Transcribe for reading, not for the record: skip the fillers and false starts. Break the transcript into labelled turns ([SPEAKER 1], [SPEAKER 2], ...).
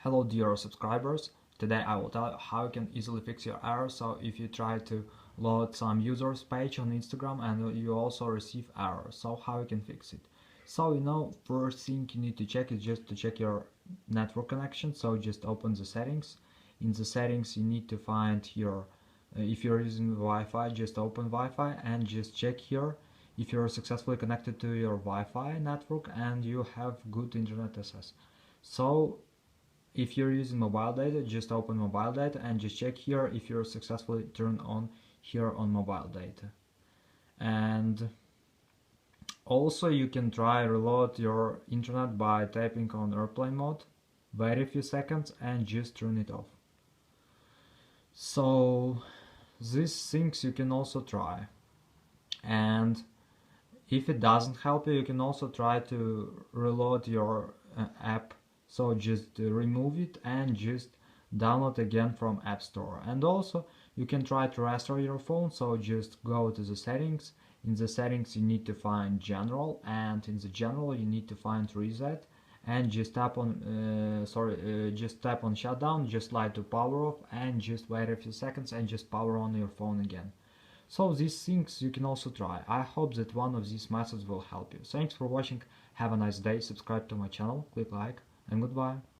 [SPEAKER 1] Hello dear subscribers, today I will tell you how you can easily fix your error. So if you try to load some users page on Instagram and you also receive error, so how you can fix it. So first thing you need to check is just to check your network connection. So just open the settings. In the settings you need to find your if you're using Wi-Fi, just open Wi-Fi and just check here if you're successfully connected to your Wi-Fi network and you have good internet access. So if you're using mobile data, just open mobile data and just check here if you're successfully turned on here on mobile data. And also you can try reload your internet by tapping on airplane mode, wait a few seconds and just turn it off. So these things you can also try, and if it doesn't help you, you can also try to reload your app. So just remove it and just download again from App Store. And also you can try to restore your phone. So just go to the settings. In the settings you need to find general, and in the general you need to find reset and just tap on just tap on shutdown, just slide to power off and just wait a few seconds and just power on your phone again. So these things you can also try. I hope that one of these methods will help you. Thanks for watching, have a nice day, subscribe to my channel, click like, and goodbye.